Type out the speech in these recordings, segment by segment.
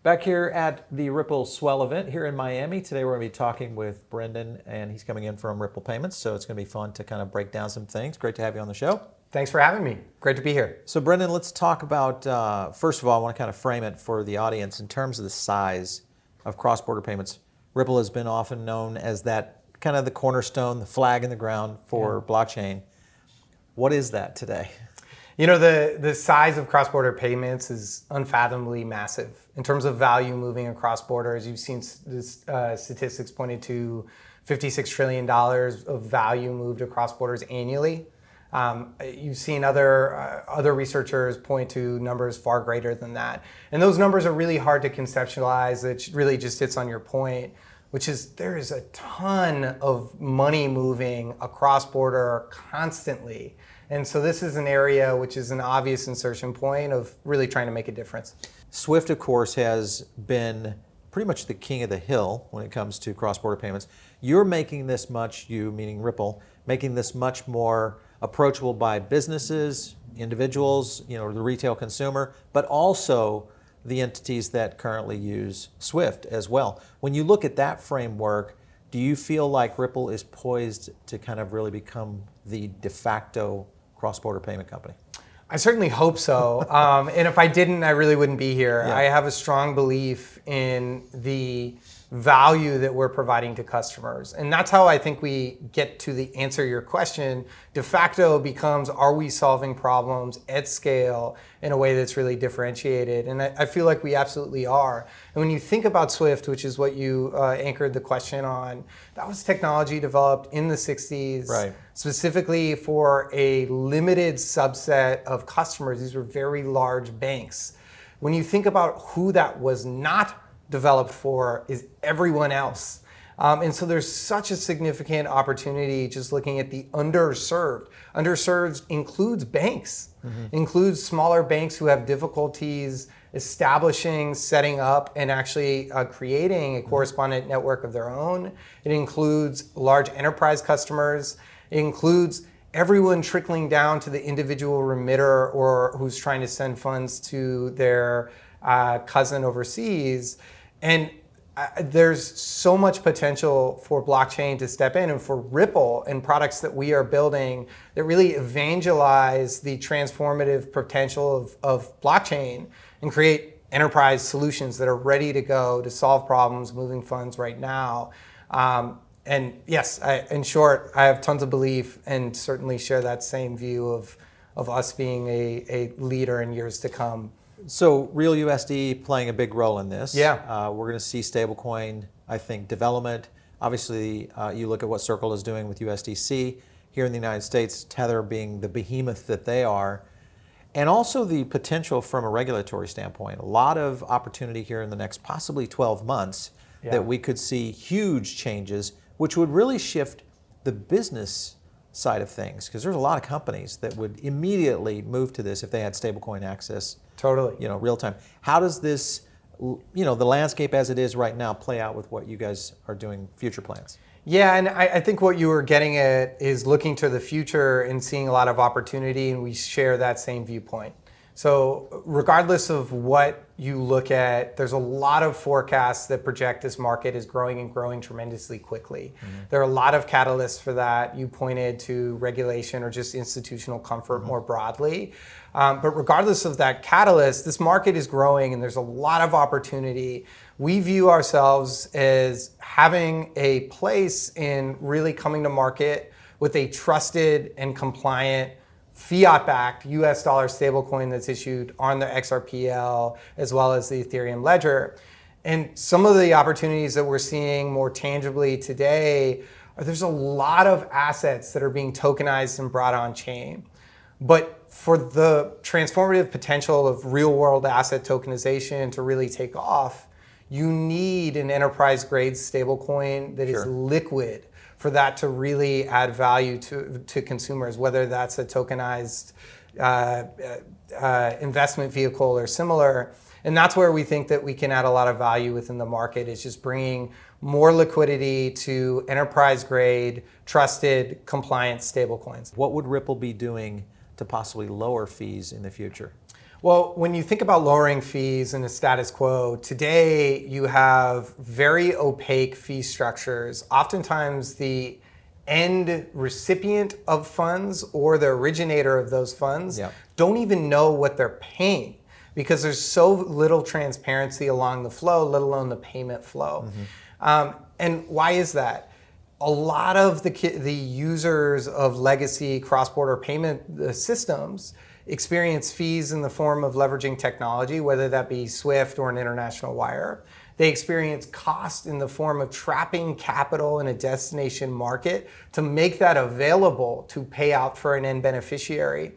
Back here at the Ripple Swell event here in Miami. Today we're going to be talking with Brendan, and he's coming in from Ripple Payments, so it's going to be fun to kind of break down some things. Great to have you on the show. Thanks for having me. Great to be here. So Brendan, let's talk about, first of all, I want to kind of frame it for the audience in terms of the size of cross-border payments. Ripple has been often known as that kind of the cornerstone, the flag in the ground for blockchain. What is that today? You know, the size of cross-border payments is unfathomably massive. In terms of value moving across borders, you've seen statistics pointed to $56 trillion of value moved across borders annually. You've seen other researchers point to numbers far greater than that. And those numbers are really hard to conceptualize. It really just hits on your point, which is there is a ton of money moving across border constantly. And so this is an area which is an obvious insertion point of really trying to make a difference. SWIFT, of course, has been pretty much the king of the hill when it comes to cross-border payments. You're making this much, you meaning Ripple, making this much more approachable by businesses, individuals, the retail consumer, but also the entities that currently use SWIFT as well. When you look at that framework, do you feel like Ripple is poised to kind of really become the de facto cross-border payment company? I certainly hope so. And if I didn't, I really wouldn't be here. Yeah. I have a strong belief in the value that we're providing to customers. And that's how I think we get to the answer to your question. De facto becomes, are we solving problems at scale in a way that's really differentiated? And I feel like we absolutely are. And when you think about SWIFT, which is what you anchored the question on, that was technology developed in the 60s, right, specifically for a limited subset of customers. These were very large banks. When you think about who that was not developed for, is everyone else. And so there's such a significant opportunity just looking at the underserved. Underserved includes banks, includes smaller banks who have difficulties establishing, setting up, and actually creating a correspondent network of their own. It includes large enterprise customers. It includes everyone trickling down to the individual remitter or who's trying to send funds to their cousin overseas. And there's so much potential for blockchain to step in, and for Ripple and products that we are building that really evangelize the transformative potential of blockchain and create enterprise solutions that are ready to go to solve problems moving funds right now. And yes, in short, I have tons of belief and certainly share that same view of us being a leader in years to come. So RLUSD USD playing a big role in this. Yeah. We're going to see stablecoin, I think, development. Obviously, you look at what Circle is doing with USDC. Here in the United States, Tether being the behemoth that they are. And also the potential from a regulatory standpoint. A lot of opportunity here in the next possibly 12 months that we could see huge changes, which would really shift the business side of things, because there's a lot of companies that would immediately move to this if they had stablecoin access. Totally. Real time. How does this, the landscape as it is right now play out with what you guys are doing, future plans? Yeah, and I think what you were getting at is looking to the future and seeing a lot of opportunity, and we share that same viewpoint. So regardless of what you look at, there's a lot of forecasts that project this market is growing and growing tremendously quickly. There are a lot of catalysts for that. You pointed to regulation or just institutional comfort more broadly. But regardless of that catalyst, this market is growing and there's a lot of opportunity. We view ourselves as having a place in really coming to market with a trusted and compliant fiat-backed US dollar stablecoin that's issued on the XRPL as well as the Ethereum Ledger. And some of the opportunities that we're seeing more tangibly today are there's a lot of assets that are being tokenized and brought on chain. But for the transformative potential of real-world asset tokenization to really take off, you need an enterprise-grade stablecoin that is liquid for that to really add value to consumers, whether that's a tokenized investment vehicle or similar. And that's where we think that we can add a lot of value within the market, is just bringing more liquidity to enterprise-grade, trusted, compliant stablecoins. What would Ripple be doing to possibly lower fees in the future? Well, when you think about lowering fees in a status quo, today you have very opaque fee structures. Oftentimes the end recipient of funds or the originator of those funds don't even know what they're paying because there's so little transparency along the flow, let alone the payment flow. And why is that? A lot of the users of legacy cross-border payment systems experience fees in the form of leveraging technology, whether that be SWIFT or an international wire. They experience cost in the form of trapping capital in a destination market to make that available to pay out for an end beneficiary.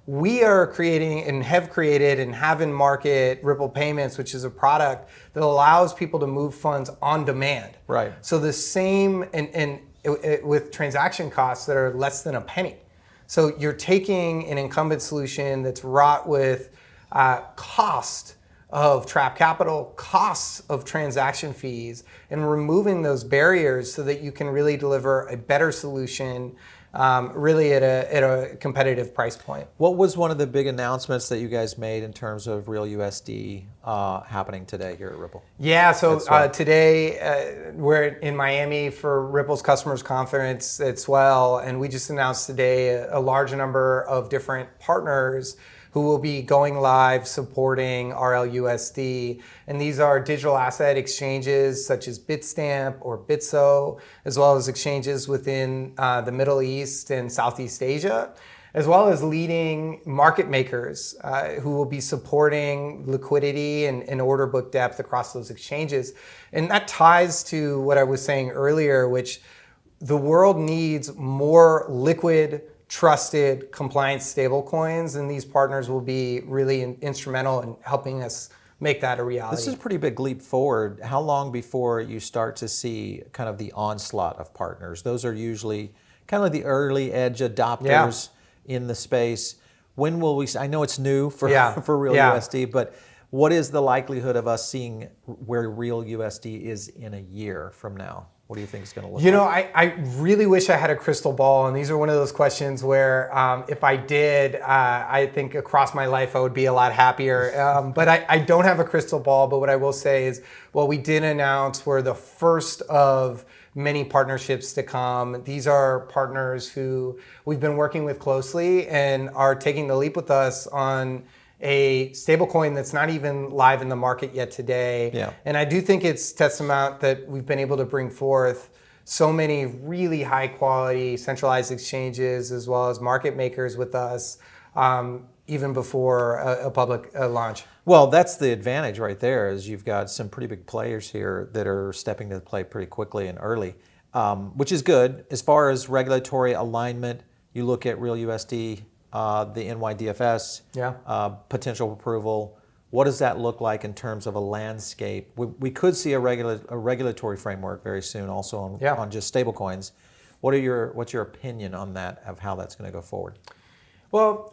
We are creating and have in market Ripple Payments, which is a product that allows people to move funds on demand. Right. So the same and with transaction costs that are less than a penny. So you're taking an incumbent solution that's wrought with cost of trapped capital, costs of transaction fees, and removing those barriers so that you can really deliver a better solution really at a competitive price point. What was one of the big announcements that you guys made in terms of Real USD happening today here at Ripple? Yeah, so today we're in Miami for Ripple's Customers Conference at Swell, and we just announced today a large number of different partners who will be going live supporting RLUSD. And these are digital asset exchanges such as Bitstamp or Bitso, as well as exchanges within the Middle East and Southeast Asia, as well as leading market makers who will be supporting liquidity and order book depth across those exchanges. And that ties to what I was saying earlier, which the world needs more liquid, trusted, compliant stablecoins, and these partners will be really instrumental in helping us make that a reality. This is a pretty big leap forward. How long before you start to see kind of the onslaught of partners? Those are usually kind of like the early edge adopters in the space. When will we, I know it's new for Real USD, but what is the likelihood of us seeing where Real USD is in a year from now? What do you think it's going to look like? You know, I really wish I had a crystal ball, and these are one of those questions where if I did, I think across my life I would be a lot happier. But I don't have a crystal ball, but what I will say is, well, we did announce we're the first of many partnerships to come. These are partners who we've been working with closely and are taking the leap with us on a stablecoin that's not even live in the market yet today. Yeah. And I do think it's testament that we've been able to bring forth so many really high quality centralized exchanges as well as market makers with us even before a public launch. Well, that's the advantage right there is you've got some pretty big players here that are stepping to the plate pretty quickly and early, which is good. As far as regulatory alignment, you look at Real USD, the NYDFS, potential approval. What does that look like in terms of a landscape? We could see a regulatory framework very soon also on just stablecoins. What's your opinion on that, of how that's going to go forward? Well,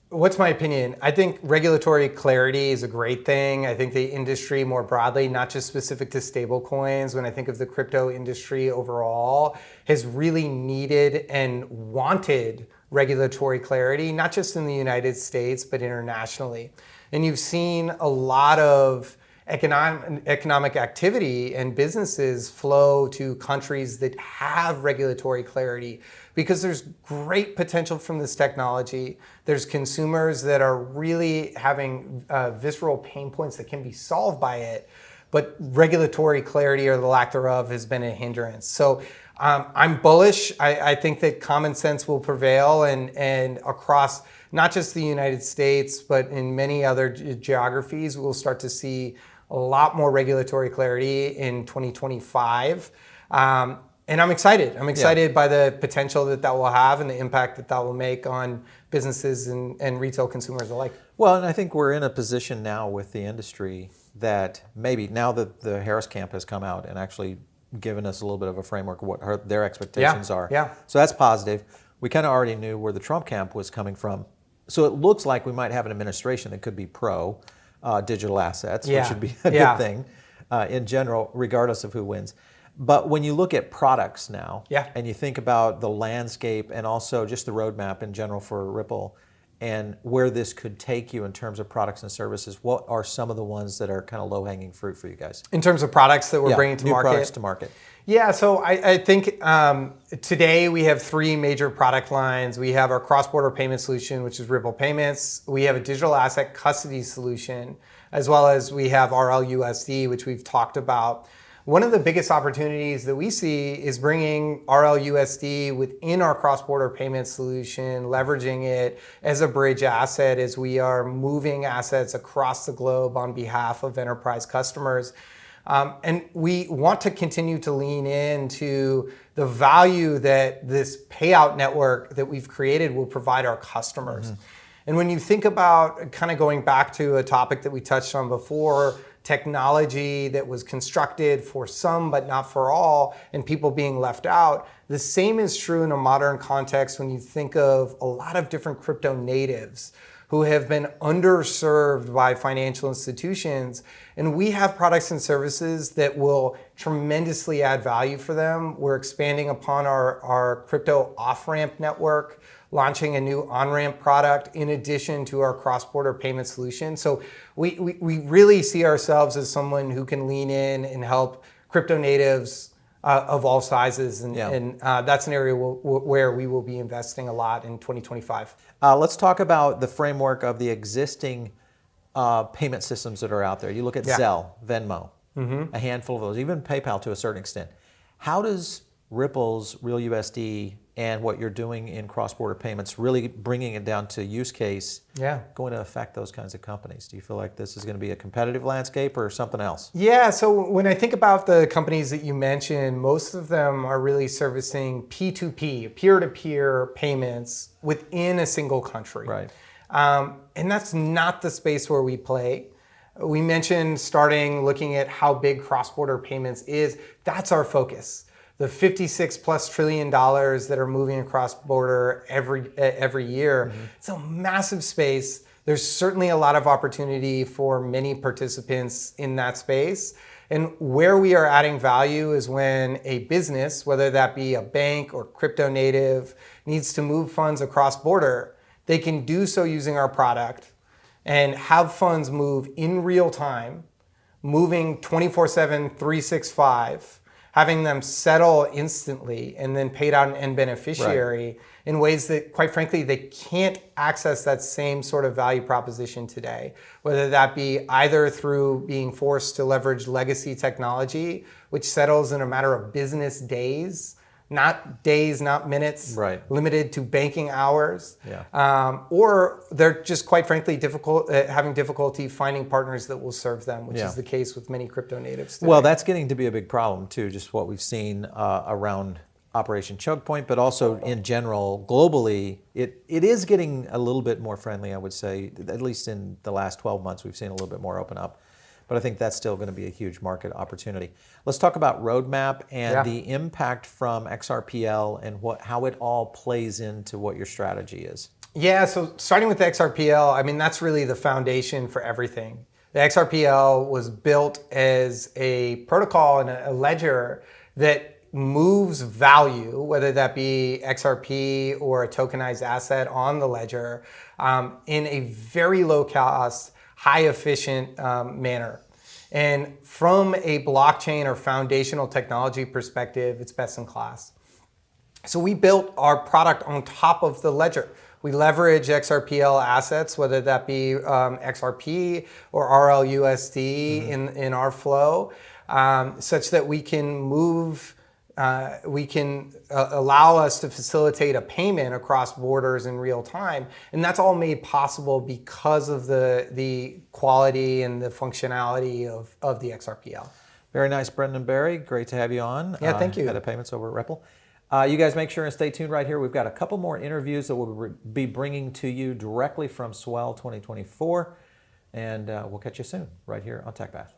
what's my opinion? I think regulatory clarity is a great thing. I think the industry more broadly, not just specific to stablecoins, when I think of the crypto industry overall, has really needed and wanted regulatory clarity, not just in the United States, but internationally. And you've seen a lot of economic activity and businesses flow to countries that have regulatory clarity because there's great potential from this technology. There's consumers that are really having visceral pain points that can be solved by it, but regulatory clarity or the lack thereof has been a hindrance. So I'm bullish. I think that common sense will prevail and across not just the United States, but in many other geographies, we'll start to see a lot more regulatory clarity in 2025. And I'm excited. I'm excited by the potential that will have and the impact that will make on businesses and retail consumers alike. Well, and I think we're in a position now with the industry that maybe now that the Harris camp has come out and actually given us a little bit of a framework of what their expectations are. Yeah. So that's positive. We kind of already knew where the Trump camp was coming from. So it looks like we might have an administration that could be pro digital assets, which would be a good thing in general, regardless of who wins. But when you look at products now, and you think about the landscape and also just the roadmap in general for Ripple, and where this could take you in terms of products and services. What are some of the ones that are kind of low-hanging fruit for you guys? In terms of products that we're bringing to new market? products to market. Yeah, so I think today we have three major product lines. We have our cross-border payment solution, which is Ripple Payments. We have a digital asset custody solution, as well as we have RLUSD, which we've talked about. One of the biggest opportunities that we see is bringing RLUSD within our cross-border payment solution, leveraging it as a bridge asset as we are moving assets across the globe on behalf of enterprise customers. And we want to continue to lean into the value that this payout network that we've created will provide our customers. And when you think about kind of going back to a topic that we touched on before, technology that was constructed for some but not for all, and people being left out, the same is true in a modern context when you think of a lot of different crypto natives who have been underserved by financial institutions. And we have products and services that will tremendously add value for them. We're expanding upon our crypto off-ramp network, launching a new on-ramp product in addition to our cross-border payment solution. So we really see ourselves as someone who can lean in and help crypto natives of all sizes. And that's an area where we will be investing a lot in 2025. Let's talk about the framework of the existing payment systems that are out there. You look at Zelle, Venmo, a handful of those, even PayPal to a certain extent. How does Ripple's Real USD and what you're doing in cross-border payments, really bringing it down to use case, going to affect those kinds of companies? Do you feel like this is going to be a competitive landscape or something else? Yeah, so when I think about the companies that you mentioned, most of them are really servicing P2P, peer-to-peer payments within a single country. Right. And that's not the space where we play. We mentioned starting looking at how big cross-border payments is. That's our focus. The $56+ trillion that are moving across border every year. It's a massive space. There's certainly a lot of opportunity for many participants in that space. And where we are adding value is when a business, whether that be a bank or crypto native, needs to move funds across border, they can do so using our product and have funds move in real time, moving 24/7, 365, having them settle instantly and then paid out an end beneficiary in ways that, quite frankly, they can't access that same sort of value proposition today, whether that be either through being forced to leverage legacy technology, which settles in a matter of business days, not days, not minutes, limited to banking hours, or they're just, quite frankly, having difficulty finding partners that will serve them, which is the case with many crypto natives today. Well, that's getting to be a big problem too, just what we've seen around Operation Choke Point, but also in general, globally, it is getting a little bit more friendly, I would say. At least in the last 12 months, we've seen a little bit more open up. But I think that's still going to be a huge market opportunity. Let's talk about roadmap and the impact from XRPL and how it all plays into what your strategy is. Yeah, so starting with the XRPL, I mean, that's really the foundation for everything. The XRPL was built as a protocol and a ledger that moves value, whether that be XRP or a tokenized asset on the ledger, in a very low cost, high efficient manner. And from a blockchain or foundational technology perspective, it's best in class. So we built our product on top of the ledger. We leverage XRPL assets, whether that be XRP or RLUSD in our flow, such that we can move, allow us to facilitate a payment across borders in real time. And that's all made possible because of the quality and the functionality of the XRPL. Very nice, Brendan Barry. Great to have you on. Yeah, thank you. Head of Payments over at Ripple. You guys make sure and stay tuned right here. We've got a couple more interviews that we'll be bringing to you directly from Swell 2024. And we'll catch you soon right here on TechBath.